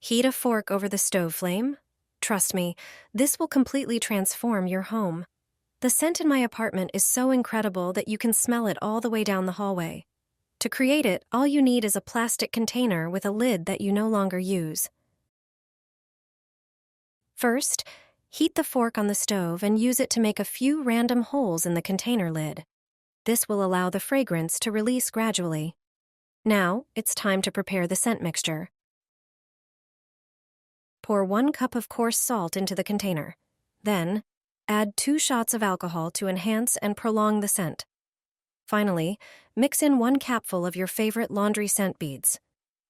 Heat a fork over the stove flame. Trust me, this will completely transform your home. The scent in my apartment is so incredible that you can smell it all the way down the hallway. To create it, all you need is a plastic container with a lid that you no longer use. First, heat the fork on the stove and use it to make a few random holes in the container lid. This will allow the fragrance to release gradually. Now, it's time to prepare the scent mixture. Pour 1 cup of coarse salt into the container. Then, add 2 shots of alcohol to enhance and prolong the scent. Finally, mix in 1 capful of your favorite laundry scent beads.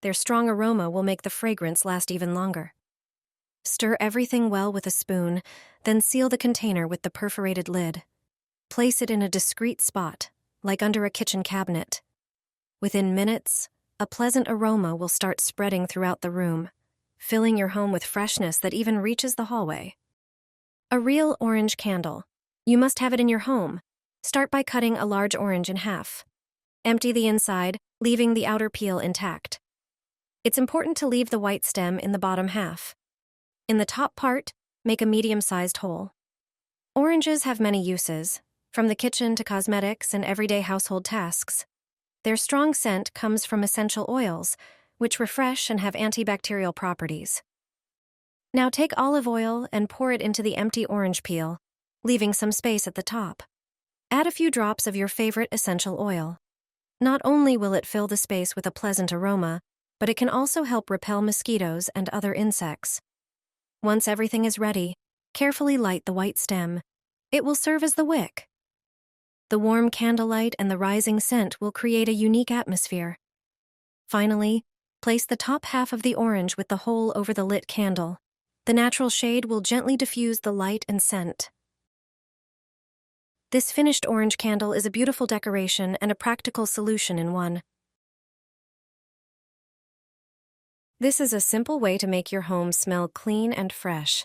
Their strong aroma will make the fragrance last even longer. Stir everything well with a spoon, then seal the container with the perforated lid. Place it in a discreet spot, like under a kitchen cabinet. Within minutes, a pleasant aroma will start spreading throughout the room, filling your home with freshness that even reaches the hallway. A real orange candle. You must have it in your home. Start by cutting a large orange in half. Empty the inside, leaving the outer peel intact. It's important to leave the white stem in the bottom half. In the top part, make a medium-sized hole. Oranges have many uses, from the kitchen to cosmetics and everyday household tasks. Their strong scent comes from essential oils, which refresh and have antibacterial properties. Now take olive oil and pour it into the empty orange peel, leaving some space at the top. Add a few drops of your favorite essential oil. Not only will it fill the space with a pleasant aroma, but it can also help repel mosquitoes and other insects. Once everything is ready, carefully light the white stem. It will serve as the wick. The warm candlelight and the rising scent will create a unique atmosphere. Finally, place the top half of the orange with the hole over the lit candle. The natural shade will gently diffuse the light and scent. This finished orange candle is a beautiful decoration and a practical solution in one. This is a simple way to make your home smell clean and fresh.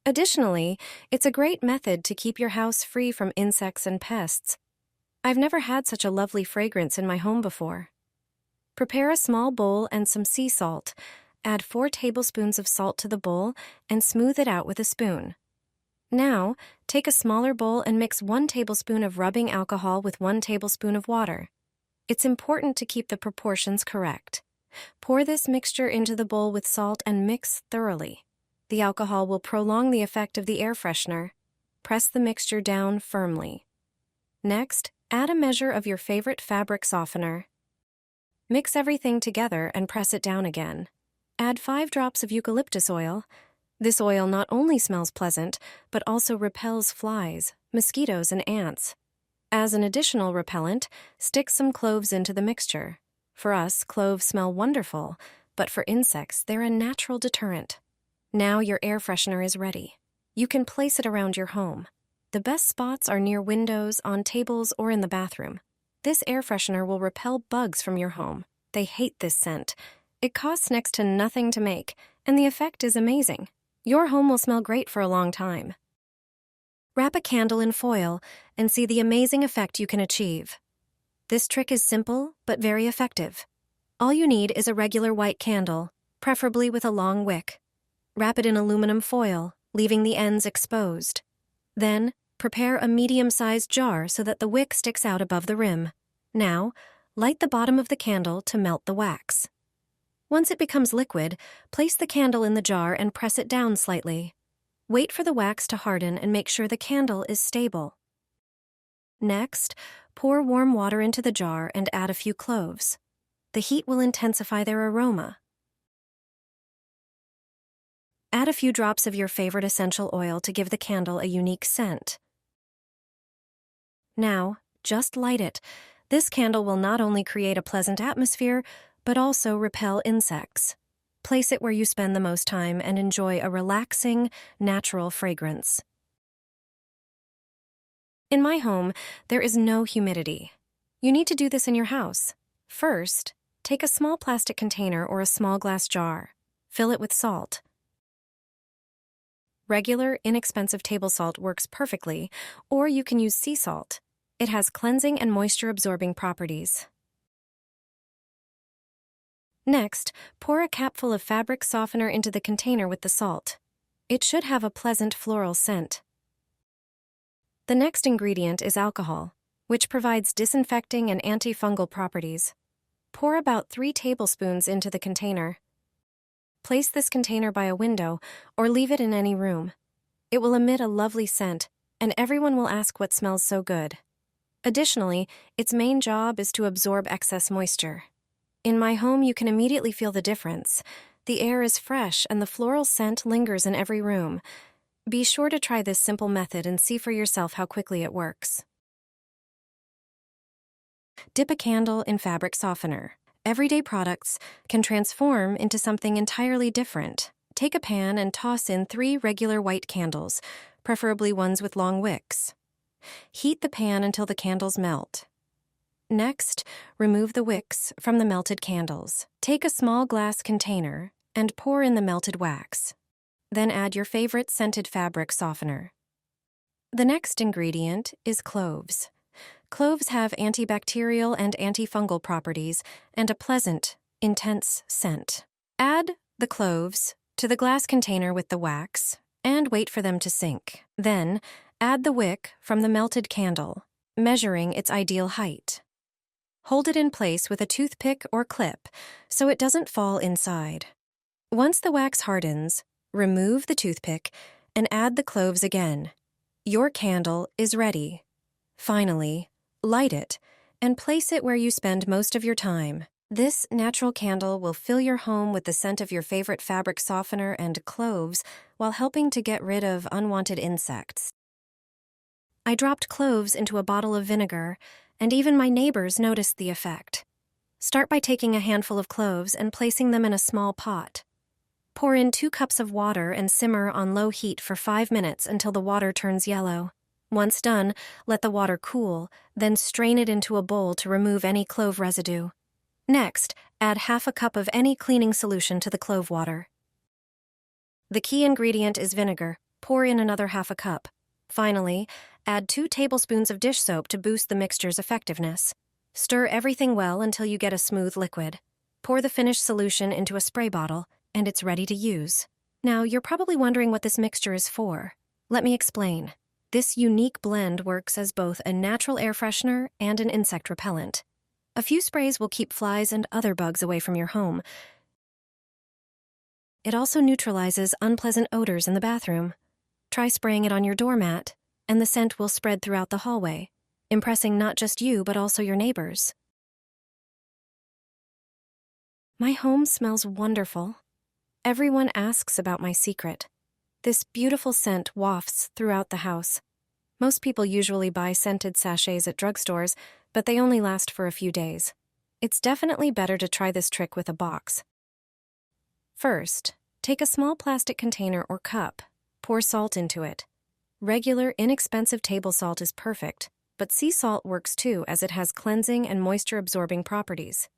Additionally, it's a great method to keep your house free from insects and pests. I've never had such a lovely fragrance in my home before. Prepare a small bowl and some sea salt. Add 4 tablespoons of salt to the bowl and smooth it out with a spoon. Now, take a smaller bowl and mix 1 tablespoon of rubbing alcohol with 1 tablespoon of water. It's important to keep the proportions correct. Pour this mixture into the bowl with salt and mix thoroughly. The alcohol will prolong the effect of the air freshener. Press the mixture down firmly. Next, add a measure of your favorite fabric softener. Mix everything together and press it down again. Add 5 drops of eucalyptus oil. This oil not only smells pleasant, but also repels flies, mosquitoes, and ants. As an additional repellent, stick some cloves into the mixture. For us, cloves smell wonderful, but for insects, they're a natural deterrent. Now your air freshener is ready. You can place it around your home. The best spots are near windows, on tables, or in the bathroom. This air freshener will repel bugs from your home. They hate this scent. It costs next to nothing to make, and the effect is amazing. Your home will smell great for a long time. Wrap a candle in foil and see the amazing effect you can achieve. This trick is simple, but very effective. All you need is a regular white candle, preferably with a long wick. Wrap it in aluminum foil, leaving the ends exposed. Then, prepare a medium-sized jar so that the wick sticks out above the rim. Now, light the bottom of the candle to melt the wax. Once it becomes liquid, place the candle in the jar and press it down slightly. Wait for the wax to harden and make sure the candle is stable. Next, pour warm water into the jar and add a few cloves. The heat will intensify their aroma. Add a few drops of your favorite essential oil to give the candle a unique scent. Now, just light it. This candle will not only create a pleasant atmosphere, but also repel insects. Place it where you spend the most time and enjoy a relaxing, natural fragrance. In my home, there is no humidity. You need to do this in your house. First, take a small plastic container or a small glass jar. Fill it with salt. Regular, inexpensive table salt works perfectly, or you can use sea salt. It has cleansing and moisture-absorbing properties. Next, pour a capful of fabric softener into the container with the salt. It should have a pleasant floral scent. The next ingredient is alcohol, which provides disinfecting and antifungal properties. Pour about 3 tablespoons into the container. Place this container by a window or leave it in any room. It will emit a lovely scent, and everyone will ask what smells so good. Additionally, its main job is to absorb excess moisture. In my home, you can immediately feel the difference. The air is fresh and the floral scent lingers in every room. Be sure to try this simple method and see for yourself how quickly it works. Dip a candle in fabric softener. Everyday products can transform into something entirely different. Take a pan and toss in 3 regular white candles, preferably ones with long wicks. Heat the pan until the candles melt. Next, remove the wicks from the melted candles. Take a small glass container and pour in the melted wax. Then add your favorite scented fabric softener. The next ingredient is cloves. Cloves have antibacterial and antifungal properties and a pleasant, intense scent. Add the cloves to the glass container with the wax and wait for them to sink. Then, add the wick from the melted candle, measuring its ideal height. Hold it in place with a toothpick or clip so it doesn't fall inside. Once the wax hardens, remove the toothpick and add the cloves again. Your candle is ready. Finally, light it and place it where you spend most of your time. This natural candle will fill your home with the scent of your favorite fabric softener and cloves while helping to get rid of unwanted insects. I dropped cloves into a bottle of vinegar, and even my neighbors noticed the effect. Start by taking a handful of cloves and placing them in a small pot. Pour in 2 cups of water and simmer on low heat for 5 minutes until the water turns yellow. Once done, let the water cool, then strain it into a bowl to remove any clove residue. Next, add half a cup of any cleaning solution to the clove water. The key ingredient is vinegar. Pour in another half a cup. Finally, add 2 tablespoons of dish soap to boost the mixture's effectiveness. Stir everything well until you get a smooth liquid. Pour the finished solution into a spray bottle, and it's ready to use. Now, you're probably wondering what this mixture is for. Let me explain. This unique blend works as both a natural air freshener and an insect repellent. A few sprays will keep flies and other bugs away from your home. It also neutralizes unpleasant odors in the bathroom. Try spraying it on your doormat, and the scent will spread throughout the hallway, impressing not just you but also your neighbors. My home smells wonderful. Everyone asks about my secret. This beautiful scent wafts throughout the house. Most people usually buy scented sachets at drugstores, but they only last for a few days. It's definitely better to try this trick with a box. First, take a small plastic container or cup. Pour salt into it. Regular, inexpensive table salt is perfect, but sea salt works too as it has cleansing and moisture-absorbing properties.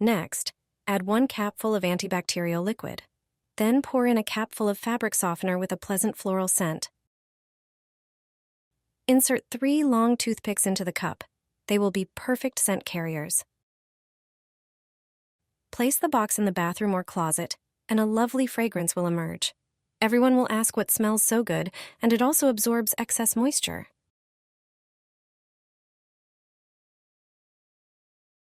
Next, add 1 capful of antibacterial liquid. Then pour in a capful of fabric softener with a pleasant floral scent. Insert 3 long toothpicks into the cup. They will be perfect scent carriers. Place the box in the bathroom or closet, and a lovely fragrance will emerge. Everyone will ask what smells so good, and it also absorbs excess moisture.